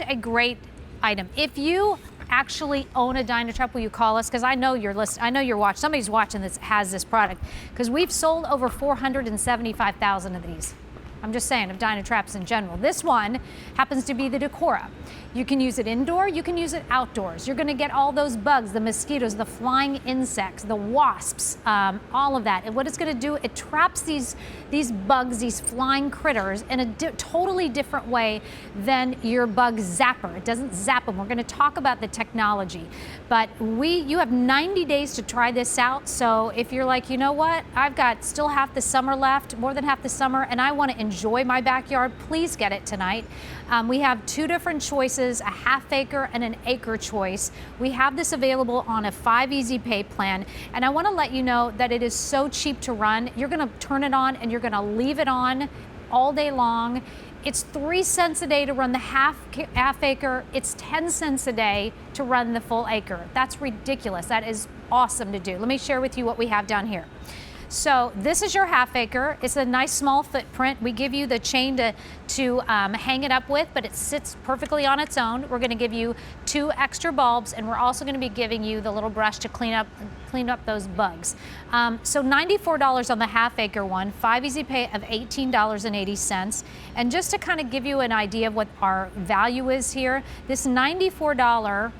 A great item. If you actually own a DynaTrap, will you call us? Because I know you're listening. I know you're watching. Somebody's watching this has this product, because we've sold over 475,000 of these. I'm just saying, of DynaTraps in general. This one happens to be the Decora. You can use it indoor, you can use it outdoors. You're going to get all those bugs, the mosquitoes, the flying insects, the wasps, all of that. And what it's going to do, it traps these bugs, these flying critters, in a totally different way than your bug zapper. It doesn't zap them. We're going to talk about the technology. But you have 90 days to try this out. So if you're like, you know what, I've got still half the summer left, more than half the summer, and I want to enjoy my backyard, please get it tonight. We have two different choices, a half acre and an acre choice. We have this available on a 5 easy pay plan. And I want to let you know that it is so cheap to run. You're going to turn it on and you're going to leave it on all day long. It's 3 cents a day to run the half acre. It's 10 cents a day to run the full acre. That's ridiculous. That is awesome to do. Let me share with you what we have down here. So this is your half acre. It's a nice small footprint. We give you the chain to hang it up with, but it sits perfectly on its own. We're going to give you 2 extra bulbs, and we're also going to be giving you the little brush to clean up those bugs. So $94 on the half acre one, 5 easy pay of $18.80. And just to kind of give you an idea of what our value is here, this $94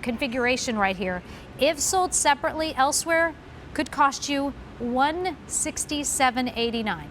configuration right here, if sold separately elsewhere, could cost you $167.89.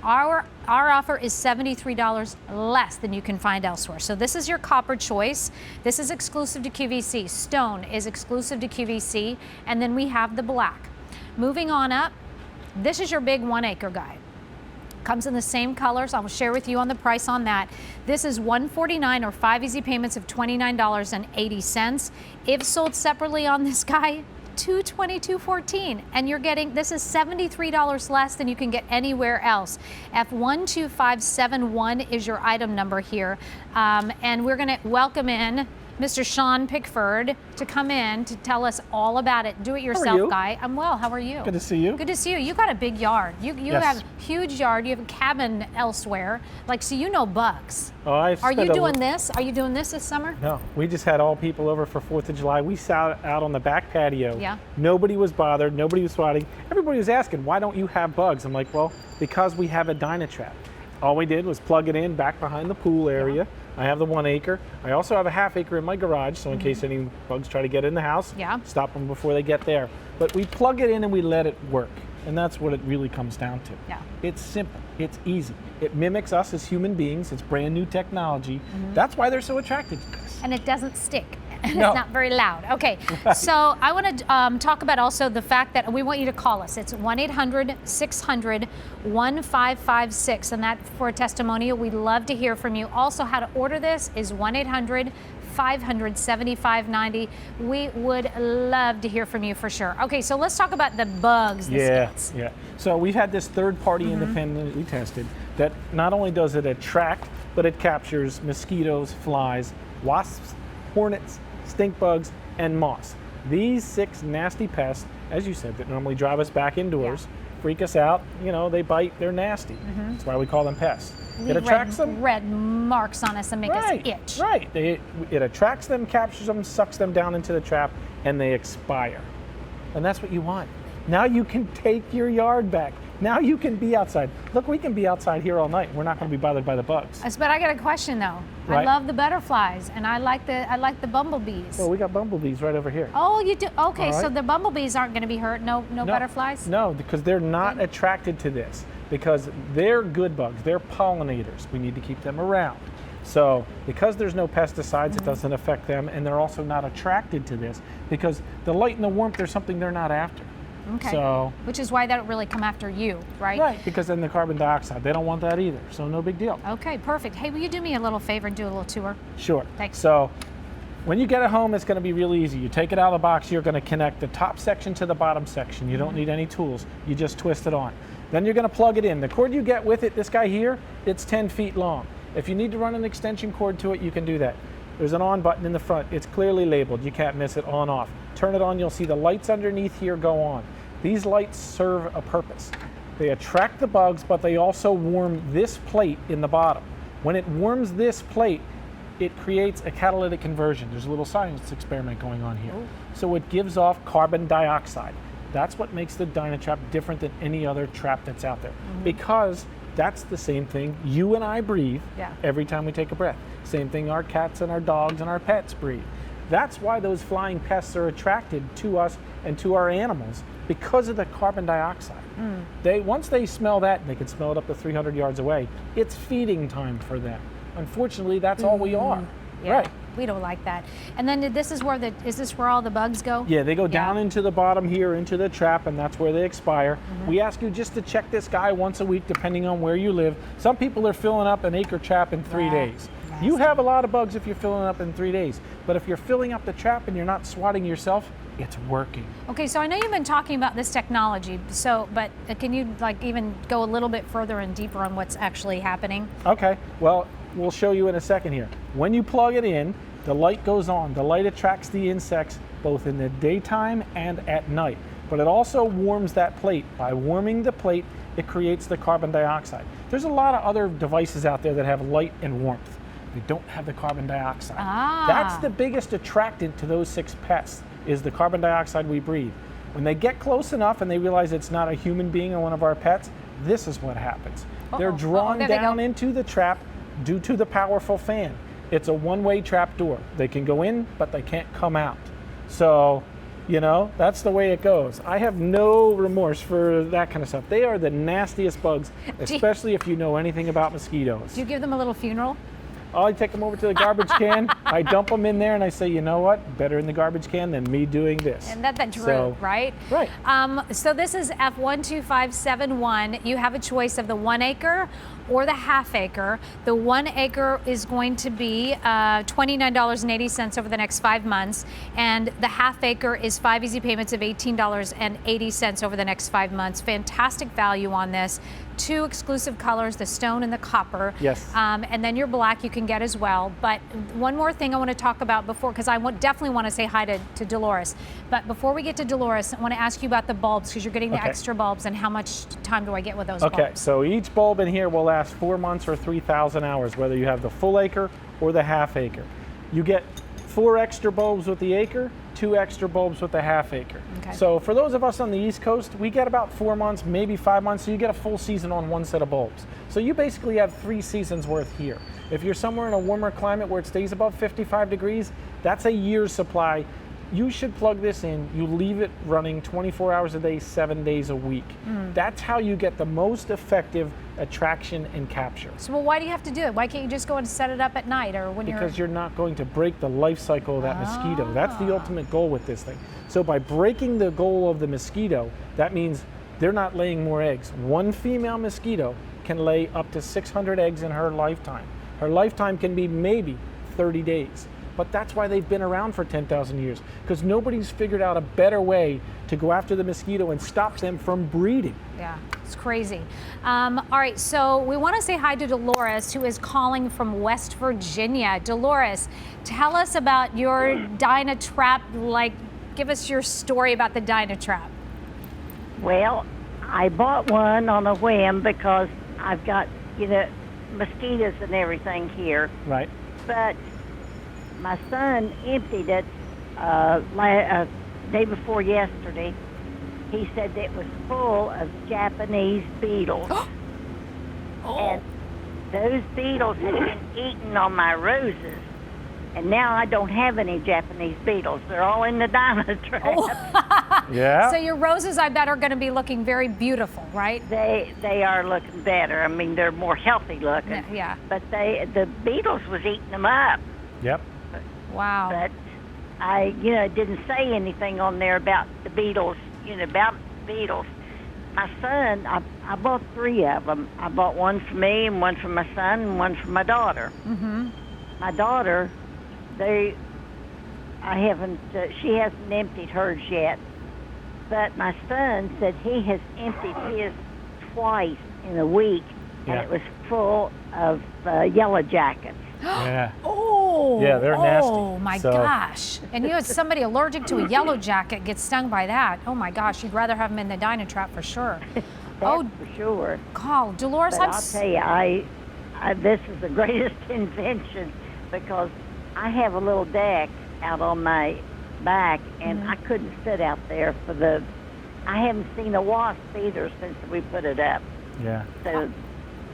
Our offer is $73 less than you can find elsewhere. So this is your copper choice. This is exclusive to QVC. Stone is exclusive to QVC. And then we have the black. Moving on up, this is your big 1 acre guy. Comes in the same colors. I'll share with you on the price on that. This is $149 or 5 easy payments of $29.80. If sold separately on this guy, $222.14, and you're getting, this is $73 less than you can get anywhere else. F12571 is your item number here, and we're going to welcome in Mr. Sean Pickford to come in to tell us all about it. Do-it-yourself guy. I'm well. How are you? Good to see you. Good to see you. You got a big yard. You Yes. have a huge yard. You have a cabin elsewhere. Like, so you know bugs. Oh, Are you doing this? Are you doing this summer? No, we just had all people over for 4th of July. We sat out on the back patio. Yeah. Nobody was bothered. Nobody was swatting. Everybody was asking, why don't you have bugs? I'm like, well, because we have a DynaTrap. All we did was plug it in back behind the pool area. Yeah. I have the 1 acre. I also have a half acre in my garage, so in case any bugs try to get in the house, stop them before they get there. But we plug it in and we let it work. And that's what it really comes down to. Yeah. It's simple. It's easy. It mimics us as human beings. It's brand new technology. That's why they're so attracted to this. And it doesn't stick. And No. it's not very loud. Okay, so I want to talk about also the fact that we want you to call us. It's 1-800-600-1556, and that for a testimonial. We'd love to hear from you. Also, how to order this is 1-800-500-7590. We would love to hear from you for sure. Okay, so let's talk about the bugs, the skits. Yeah. So we've had this third-party independently tested that not only does it attract, but it captures mosquitoes, flies, wasps, hornets, stink bugs, and moths. These 6 nasty pests, as you said, that normally drive us back indoors, freak us out. You know, they bite, they're nasty. That's why we call them pests. It attracts them. Red marks on us and make us itch. Right. It attracts them, captures them, sucks them down into the trap, and they expire. And that's what you want. Now you can take your yard back. Now you can be outside. Look, we can be outside here all night. We're not going to be bothered by the bugs. But I got a question though. I love the butterflies, and I like the bumblebees. Well, we got bumblebees right over here. Oh, you do? Okay, so the bumblebees aren't going to be hurt. No butterflies. No, because they're not attracted to this. Because they're good bugs. They're pollinators. We need to keep them around. So because there's no pesticides, it doesn't affect them, and they're also not attracted to this because the light and the warmth are something they're not after. Okay. So, which is why they don't really come after you, right? Right, because then the carbon dioxide, they don't want that either, so no big deal. Okay, perfect. Hey, will you do me a little favor and do a little tour? Sure. Thanks. So when you get it home, it's going to be really easy. You take it out of the box, you're going to connect the top section to the bottom section. You don't need any tools. You just twist it on. Then you're going to plug it in. The cord you get with it, this guy here, it's 10 feet long. If you need to run an extension cord to it, you can do that. There's an on button in the front. It's clearly labeled. You can't miss it, on, off. Turn it on, you'll see the lights underneath here go on. These lights serve a purpose. They attract the bugs, but they also warm this plate in the bottom. When it warms this plate, it creates a catalytic conversion. There's a little science experiment going on here. Ooh. So it gives off carbon dioxide. That's what makes the DynaTrap different than any other trap that's out there. Because that's the same thing you and I breathe every time we take a breath. Same thing our cats and our dogs and our pets breathe. That's why those flying pests are attracted to us and to our animals, because of the carbon dioxide. Once they smell that, and they can smell it up to 300 yards away, it's feeding time for them. Unfortunately, that's all we are. Yeah, right. We don't like that. And then this is where is this where all the bugs go? Yeah, they go down into the bottom here, into the trap, and that's where they expire. We ask you just to check this guy once a week, depending on where you live. Some people are filling up an acre trap in 3 days. You have a lot of bugs if you're filling up in 3 days. But if you're filling up the trap and you're not swatting yourself, it's working. Okay, so I know you've been talking about this technology, but can you even go a little bit further and deeper on what's actually happening? Okay, well, we'll show you in a second here. When you plug it in, the light goes on. The light attracts the insects both in the daytime and at night. But it also warms that plate. By warming the plate, it creates the carbon dioxide. There's a lot of other devices out there that have light and warmth. They don't have the carbon dioxide. That's the biggest attractant to those 6 pests, is the carbon dioxide we breathe. When they get close enough and they realize it's not a human being or one of our pets, this is what happens. They're drawn down into the trap due to the powerful fan. It's a one-way trap door. They can go in, but they can't come out. So, that's the way it goes. I have no remorse for that kind of stuff. They are the nastiest bugs, especially if you know anything about mosquitoes. Do you give them a little funeral? I take them over to the garbage can, I dump them in there, and I say, you know what? Better in the garbage can than me doing this. And that's true, right? Right. So this is F12571. You have a choice of the 1 acre or the half acre. The 1 acre is going to be $29.80 over the next 5 months, and the half acre is 5 easy payments of $18.80 over the next 5 months. Fantastic value on this. 2 exclusive colors, the stone and the copper. Yes. And then your black you can get as well. But one more thing I want to talk about before, because I definitely want to say hi to Dolores. But before we get to Dolores, I want to ask you about the bulbs, because you're getting the extra bulbs, and how much time do I get with those bulbs? Okay, so each bulb in here will last 4 months or 3,000 hours, whether you have the full acre or the half acre. You get 4 extra bulbs with the acre, 2 extra bulbs with the half acre. Okay. So for those of us on the East Coast, we get about 4 months, maybe 5 months, so you get a full season on 1 set of bulbs. So you basically have 3 seasons worth here. If you're somewhere in a warmer climate where it stays above 55 degrees, that's a year's supply. You should plug this in, you leave it running 24 hours a day, 7 days a week. That's how you get the most effective attraction and capture. So why do you have to do it? Why can't you just go and set it up at night, or when Because you're not going to break the life cycle of that mosquito. That's the ultimate goal with this thing. So by breaking the goal of the mosquito, that means they're not laying more eggs. 1 female mosquito can lay up to 600 eggs in her lifetime. Her lifetime can be maybe 30 days. But that's why they've been around for 10,000 years, because nobody's figured out a better way to go after the mosquito and stop them from breeding. Yeah, it's crazy. All right, so we want to say hi to Dolores, who is calling from West Virginia. Dolores, tell us about your DynaTrap, give us your story about the DynaTrap. Well, I bought one on a whim because I've got, mosquitoes and everything here. Right. But my son emptied it day before yesterday. He said it was full of Japanese beetles. And those beetles had been eating on my roses. And now I don't have any Japanese beetles. They're all in the DynaTrap. Yeah. So your roses, I bet, are going to be looking very beautiful, right? They are looking better. I mean, they're more healthy looking. Yeah. But the beetles was eating them up. Yep. Wow. But I, didn't say anything on there about the beetles, about the beetles. My son, I bought 3 of them. I bought one for me and one for my son and one for my daughter. Mm-hmm. My daughter, she hasn't emptied hers yet. But my son said he has emptied his twice in a week, and it was full of yellow jackets. Yeah. Oh. Yeah, they're nasty. Oh my gosh. And somebody allergic to a yellow jacket gets stung by that. Oh my gosh, you'd rather have them in the DynaTrap for sure. For sure. Dolores, but I'll tell you, this is the greatest invention because I have a little deck out on my back, and I couldn't sit out there for the. I haven't seen a wasp either since we put it up. Yeah. So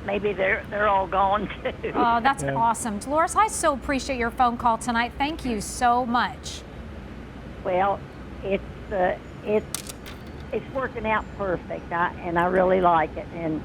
maybe they're all gone too. Oh, that's Yeah. awesome. Dolores, I so appreciate your phone call tonight. Thank you so much. Well, it's working out perfect, and I really like it. And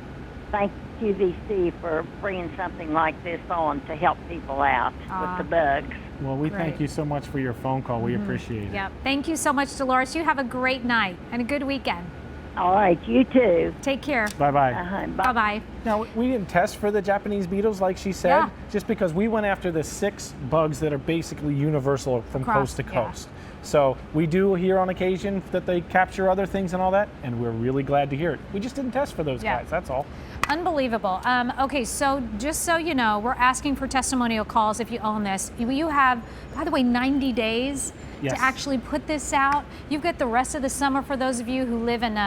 thank QVC for bringing something like this on to help people out with the bugs. Well, we Great. thank you so much for your phone call. We appreciate it. Yeah. Thank you so much, Dolores. You have a great night and a good weekend. All right, you too. Take care. Bye-bye. Bye bye. Now, we didn't test for the Japanese beetles, like she said, Yeah. just because we went after the 6 bugs that are basically universal from Across, coast to yeah. coast. So we do hear on occasion that they capture other things and all that, and we're really glad to hear it. We just didn't test for those Yeah. guys, that's all. Unbelievable. Okay, so just so you know, we're asking for testimonial calls if you own this. You have, by the way, 90 days Yes. to actually put this out. You've got the rest of the summer for those of you who live in,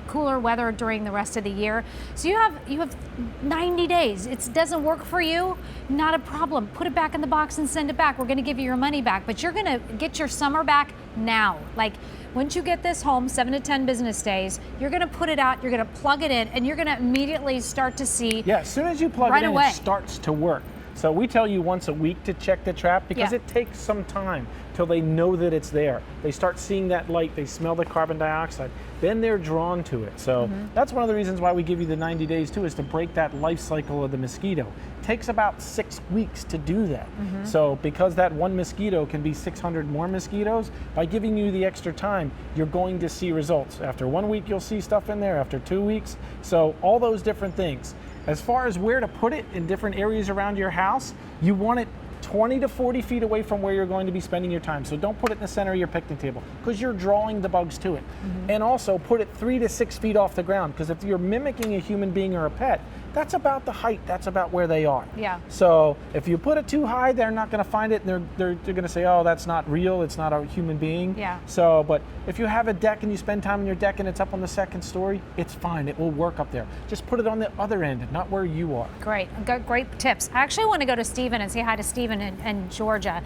cooler weather during the rest of the year. So you have 90 days. It doesn't work for you, not a problem. Put it back in the box and send it back. We're going to give you your money back, but you're going to get your summer back now. Like, once you get this home, 7 to 10 business days, you're going to put it out, you're going to plug it in, and you're going to immediately start to see. Yeah, as soon as you plug Right it in, away. it starts to work. So we tell you once a week to check the trap because Yeah. it takes some time till they know that it's there. They start seeing that light, they smell the carbon dioxide, then they're drawn to it. So that's one of the reasons why we give you the 90 days too, is to break that life cycle of the mosquito. It takes about 6 weeks to do that. So because that one mosquito can be 600 more mosquitoes, by giving you the extra time, you're going to see results. After 1 week, you'll see stuff in there, after 2 weeks. So all those different things. As far as where to put it in different areas around your house, you want it 20 to 40 feet away from where you're going to be spending your time. So don't put it in the center of your picnic table because you're drawing the bugs to it. And also put it 3 to 6 feet off the ground because if you're mimicking a human being or a pet, that's about the height, that's about where they are. Yeah. So if you put it too high, they're not going to find it, and they're going to say, oh, that's not real, it's not a human being. Yeah. So, but if you have a deck and you spend time on your deck and it's up on the second story, it's fine, it will work up there. Just put it on the other end, not where you are. Great, great tips. I actually want to go to Stephen and say hi to Stephen in Georgia,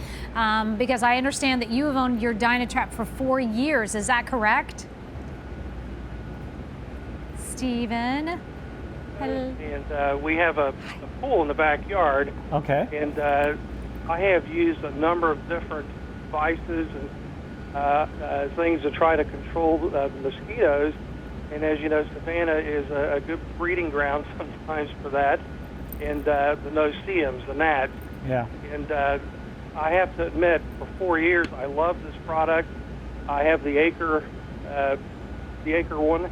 because I understand that you have owned your DynaTrap for 4 years. Is that correct? Stephen? Hello. And we have a pool in the backyard, Okay. and I have used a number of different devices and things to try to control the mosquitoes. And as you know, Savannah is a good breeding ground sometimes for that, and the no-see-ums, the gnats. Yeah. And I have to admit, for 4 years, I love this product. I have the acre one,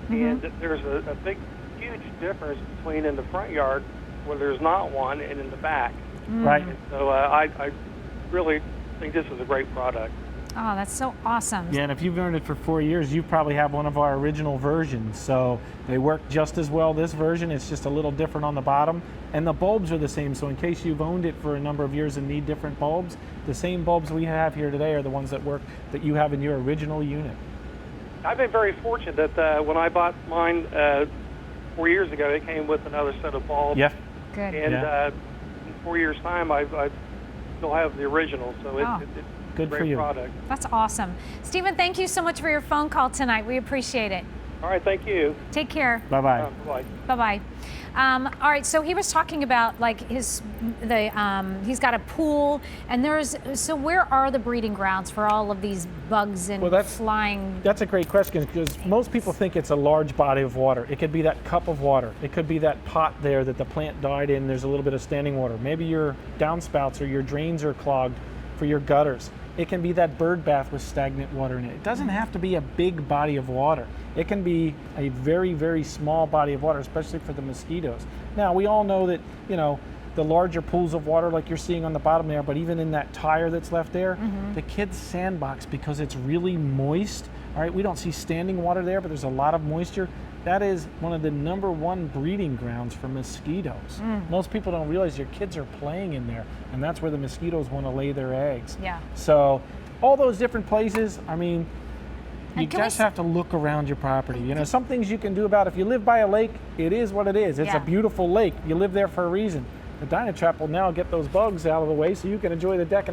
and there's a big, huge difference between in the front yard where there's not one and in the back. Right. And so I really think this is a great product. Oh, that's so awesome. Yeah, and if you've owned it for 4 years, you probably have one of our original versions. So they work just as well, this version. It's just a little different on the bottom. And the bulbs are the same. So in case you've owned it for a number of years and need different bulbs, the same bulbs we have here today are the ones that work that you have in your original unit. I've been very fortunate that when I bought mine 4 years ago, it came with another set of bulbs. Yeah. Good. And Yeah. in 4 years' time, I still have the original. So Oh. it's Good a for great you. product. That's awesome. Stephen, thank you so much for your phone call tonight. We appreciate it. All right, thank you. Take care. Bye-bye. Bye-bye. Bye-bye. All right, so he was talking about like he's got a pool, and so where are the breeding grounds for all of these bugs and Well, that's- flying? That's a great question because most people think it's a large body of water. It could be that cup of water. It could be that pot there that the plant died in. There's a little bit of standing water. Maybe your downspouts or your drains are clogged for your gutters. It can be that bird bath with stagnant water in it. It doesn't have to be a big body of water. It can be a very, very small body of water, especially for the mosquitoes. Now, we all know that, the larger pools of water like you're seeing on the bottom there, but even in that tire that's left there, the kids sandbox because it's really moist. All right, we don't see standing water there, but there's a lot of moisture. That is one of the #1 breeding grounds for mosquitoes. Most people don't realize your kids are playing in there, and that's where the mosquitoes want to lay their eggs. Yeah. So all those different places, I mean, you And can we just have to look around your property. Some things you can do about it. If you live by a lake, it is what it is. It's Yeah. a beautiful lake. You live there for a reason. The DynaTrap will now get those bugs out of the way so you can enjoy the deck